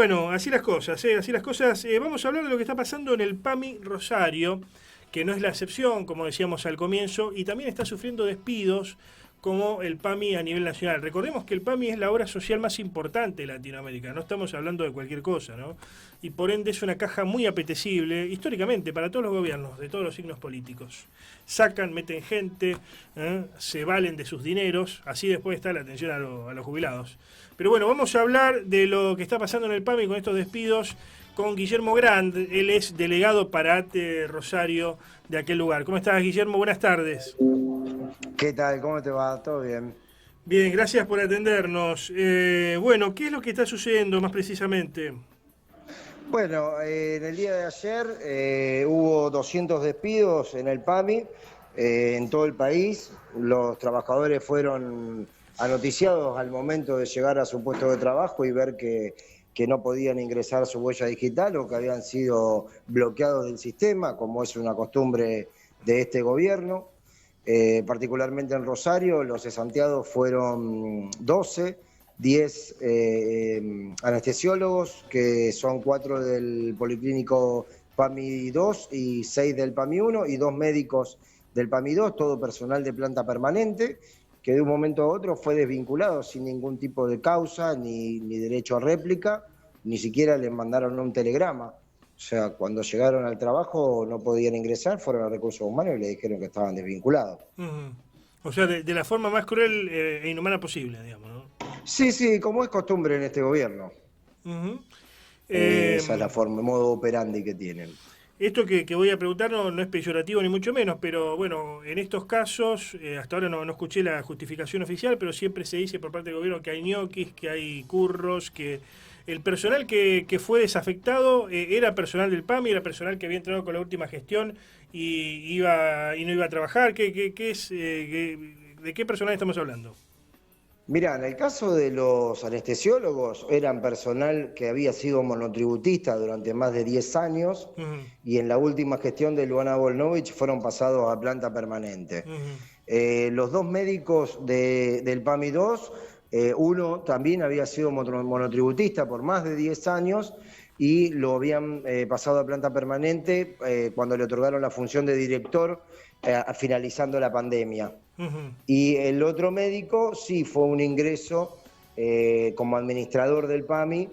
Bueno, así las cosas, así las cosas. Vamos a hablar de lo que está pasando en el PAMI Rosario, que no es la excepción, como decíamos al comienzo, y también está sufriendo despidos como el PAMI a nivel nacional. Recordemos que el PAMI es la obra social más importante de Latinoamérica, no estamos hablando de cualquier cosa, ¿no? Y por ende es una caja muy apetecible, históricamente, para todos los gobiernos, de todos los signos políticos. Sacan, meten gente, se valen de sus dineros, así después está la atención a los jubilados. Pero bueno, vamos a hablar de lo que está pasando en el PAMI con estos despidos con Guillermo Grand. Él es delegado para ATE Rosario de aquel lugar. ¿Cómo estás, Guillermo? Buenas tardes. ¿Qué tal? ¿Cómo te va? ¿Todo bien? Bien, gracias por atendernos. Bueno, ¿qué es lo que está sucediendo más precisamente? Bueno, en el día de ayer hubo 200 despidos en el PAMI, en todo el país. Los trabajadores fueron anoticiados al momento de llegar a su puesto de trabajo y ver que no podían ingresar su huella digital o que habían sido bloqueados del sistema, como es una costumbre de este gobierno. Particularmente en Rosario, los cesanteados fueron 12, 10 anestesiólogos, que son 4 del Policlínico PAMI 2 y 6 del PAMI 1, y 2 médicos del PAMI 2, todo personal de planta permanente, que de un momento a otro fue desvinculado sin ningún tipo de causa, ni derecho a réplica, ni siquiera les mandaron un telegrama. O sea, cuando llegaron al trabajo no podían ingresar, fueron a Recursos Humanos y le dijeron que estaban desvinculados. Ujú. O sea, de la forma más cruel e inhumana posible, digamos, ¿no? Sí, sí, como es costumbre en este gobierno. Ujú. Esa es la Eh, forma, el modo operandi que tienen. Esto que voy a preguntar no es peyorativo ni mucho menos, pero bueno, en estos casos, hasta ahora no escuché la justificación oficial, pero siempre se dice por parte del gobierno que hay ñoquis, que hay curros, que el personal que fue desafectado era personal del PAMI, era personal que había entrado con la última gestión y no iba a trabajar. ¿Qué es, de qué personal estamos hablando? Mirá, en el caso de los anestesiólogos, eran personal que había sido monotributista durante más de 10 años Ujú, y en la última gestión de Luana Volnovich fueron pasados a planta permanente. ujú, Los 2 médicos del PAMI 2, uno también había sido monotributista por más de 10 años y lo habían pasado a planta permanente cuando le otorgaron la función de director finalizando la pandemia. ujú. Y el otro médico sí fue un ingreso como administrador del PAMI,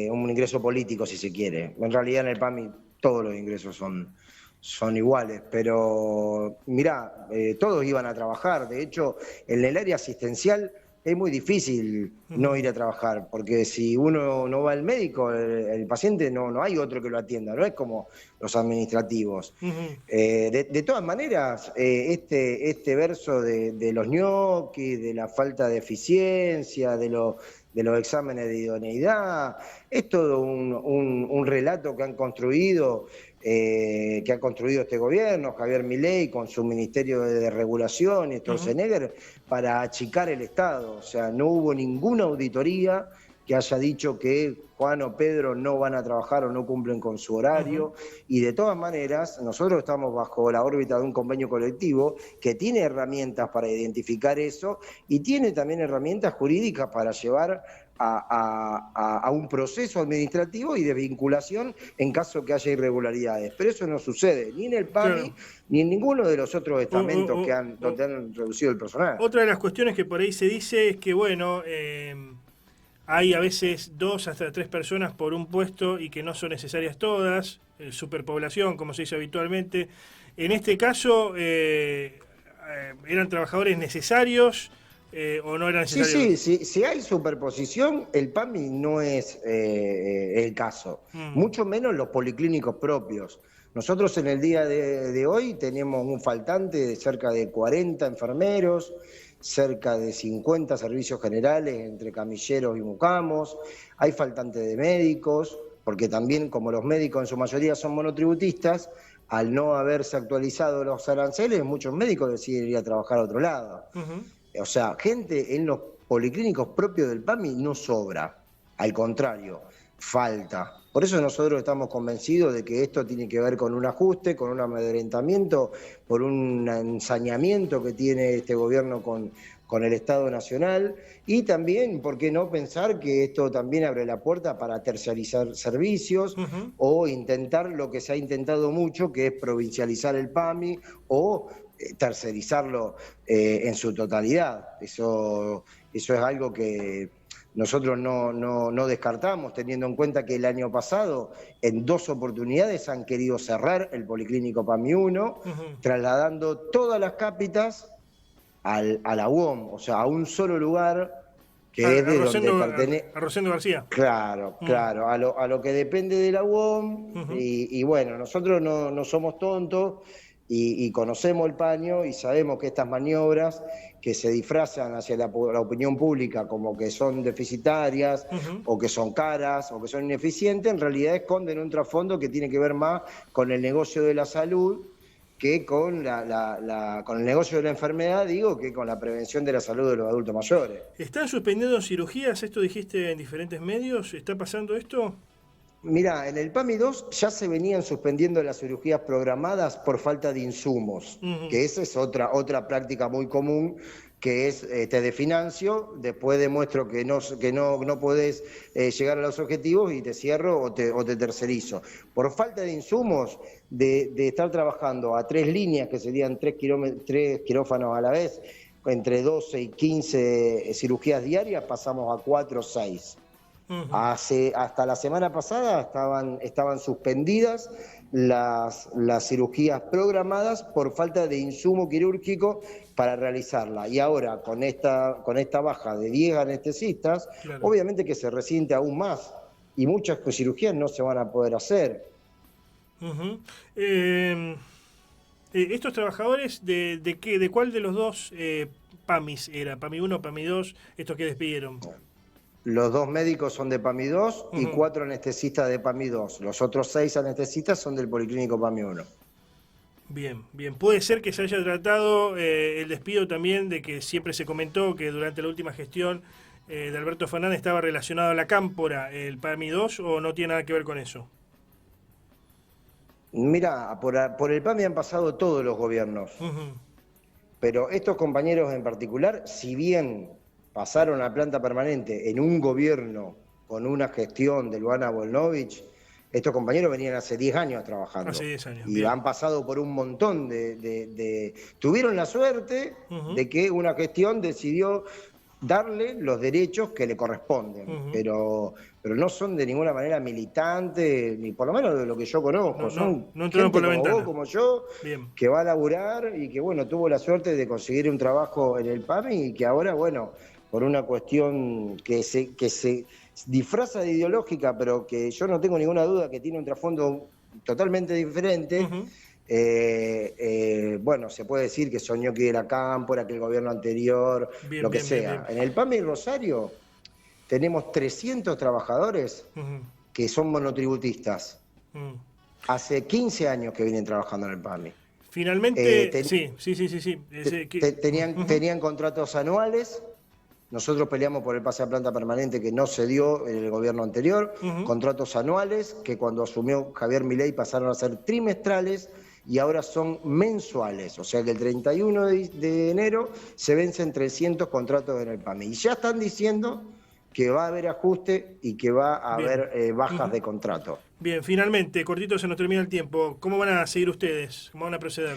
un ingreso político si se quiere. En realidad en el PAMI todos los ingresos son iguales, pero mirá, todos iban a trabajar. De hecho, en el área asistencial es muy difícil no ir a trabajar, porque si uno no va al médico, el paciente no hay otro que lo atienda, no es como los administrativos. Ujú. De todas maneras, este verso de los ñoquis, de la falta de eficiencia, de los exámenes de idoneidad, es todo un relato que ha construido este gobierno, Javier Milei, con su Ministerio de Regulación y Ujú. Sturzenegger, para achicar el Estado. O sea, no hubo ninguna auditoría que haya dicho que Juan o Pedro no van a trabajar o no cumplen con su Ujú. horario. Y de todas maneras, nosotros estamos bajo la órbita de un convenio colectivo que tiene herramientas para identificar eso y tiene también herramientas jurídicas para llevar a un proceso administrativo y de vinculación en caso que haya irregularidades. Pero eso no sucede ni en el PAMI Claro. ni en ninguno de los otros O- estamentos o- o- donde han reducido el personal. Otra de las cuestiones que por ahí se dice es que, bueno, hay a veces 2 hasta 3 personas por un puesto y que no son necesarias todas, superpoblación, como se dice habitualmente. En este caso, ¿eran trabajadores necesarios o no eran Sí, sí, necesarios? si hay superposición, el PAMI no es el caso, Mm, mucho menos los policlínicos propios. Nosotros en el día de hoy tenemos un faltante de cerca de 40 enfermeros, cerca de 50 servicios generales entre camilleros y mucamos, hay faltante de médicos, porque también como los médicos en su mayoría son monotributistas, al no haberse actualizado los aranceles, muchos médicos deciden ir a trabajar a otro lado. ujú. O sea, gente en los policlínicos propios del PAMI no sobra, al contrario, falta. Por eso nosotros estamos convencidos de que esto tiene que ver con un ajuste, con un amedrentamiento, por un ensañamiento que tiene este gobierno con con el Estado Nacional, y también, ¿por qué no pensar que esto también abre la puerta para terciarizar servicios o intentar lo que se ha intentado mucho, que es provincializar el PAMI o tercerizarlo en su totalidad? Eso es algo que nosotros no descartamos, teniendo en cuenta que el año pasado en 2 oportunidades han querido cerrar el Policlínico PAMI 1, trasladando todas las cápitas a la UOM, o sea, a un solo lugar que es de donde pertenece. A Rosendo García. Claro, claro, a lo que depende de la UOM, y bueno, nosotros no somos tontos y conocemos el paño y sabemos que estas maniobras que se disfrazan hacia la opinión pública como que son deficitarias o que son caras o que son ineficientes, en realidad esconden un trasfondo que tiene que ver más con el negocio de la salud que con con el negocio de la enfermedad, digo, que con la prevención de la salud de los adultos mayores. ¿Están suspendiendo cirugías? Esto dijiste en diferentes medios. ¿Está pasando esto? Mirá, en el PAMI 2 ya se venían suspendiendo las cirugías programadas por falta de insumos, que esa es otra práctica muy común, que es te desfinancio, después demuestro que no podés llegar a los objetivos y te cierro o te tercerizo. Por falta de insumos, de estar trabajando a 3 líneas, que serían 3 quirófanos a la vez, entre 12 y 15 cirugías diarias, pasamos a 4 o 6. Hasta la semana pasada estaban suspendidas las cirugías programadas por falta de insumo quirúrgico para realizarla. Y ahora, con esta baja de 10 anestesistas, claro, obviamente que se resiente aún más y muchas cirugías no se van a poder hacer. ¿Estos trabajadores de qué, de cuál de los dos PAMIs era? ¿PAMI 1, PAMI 2? ¿Estos que despidieron? Los 2 médicos son de PAMI 2 y 4 anestesistas de PAMI 2. Los otros 6 anestesistas son del Policlínico PAMI 1. Bien, bien. Puede ser que se haya tratado el despido también de que siempre se comentó que durante la última gestión de Alberto Fernández estaba relacionado a la Cámpora, el PAMI 2, o no tiene nada que ver con eso. Mira, por el PAMI han pasado todos los gobiernos, pero estos compañeros en particular, si bien pasaron a planta permanente en un gobierno con una gestión de Luana Volnovich, estos compañeros venían hace 10 años trabajando. Hace 10 años. Y bien, han pasado por un montón Tuvieron la suerte de que una gestión decidió darle los derechos que le corresponden, pero no son de ninguna manera militantes, ni por lo menos de lo que yo conozco. Son entraron por la ventana. Vos, como yo, bien, que va a laburar y que, bueno, tuvo la suerte de conseguir un trabajo en el PAMI y que ahora, bueno, por una cuestión que se disfraza de ideológica, pero que yo no tengo ninguna duda que tiene un trasfondo totalmente diferente, bueno, se puede decir que soñó que era Cámpora, que el gobierno anterior, bien, lo que sea. Bien. En el PAMI Rosario tenemos 300 trabajadores que son monotributistas. Hace 15 años que vienen trabajando en el PAMI. Finalmente, sí. Tenían contratos anuales. Nosotros peleamos por el pase a planta permanente que no se dio en el gobierno anterior, contratos anuales que cuando asumió Javier Milei pasaron a ser trimestrales y ahora son mensuales, o sea que el 31 de enero se vencen 300 contratos en el PAMI. Y ya están diciendo que va a haber ajuste y que va a haber bajas de contrato. Bien, finalmente, cortito se nos termina el tiempo. ¿Cómo van a seguir ustedes? ¿Cómo van a proceder?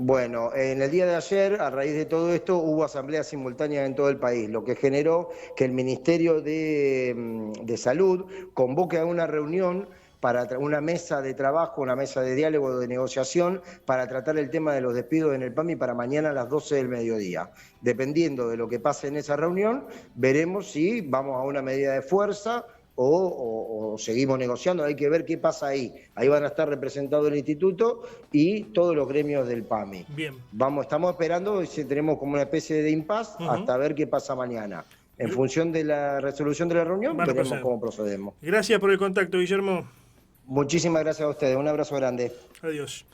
Bueno, en el día de ayer, a raíz de todo esto, hubo asambleas simultáneas en todo el país, lo que generó que el Ministerio de Salud convoque a una reunión para una mesa de trabajo, una mesa de diálogo, de negociación, para tratar el tema de los despidos en el PAMI para mañana a las 12 del mediodía. Dependiendo de lo que pase en esa reunión, veremos si vamos a una medida de fuerza o seguimos negociando, hay que ver qué pasa ahí. Ahí van a estar representados el instituto y todos los gremios del PAMI. Bien. Estamos esperando, tenemos como una especie de impasse hasta ver qué pasa mañana. En función de la resolución de la reunión, veremos cómo procedemos. Gracias por el contacto, Guillermo. Muchísimas gracias a ustedes, un abrazo grande. Adiós.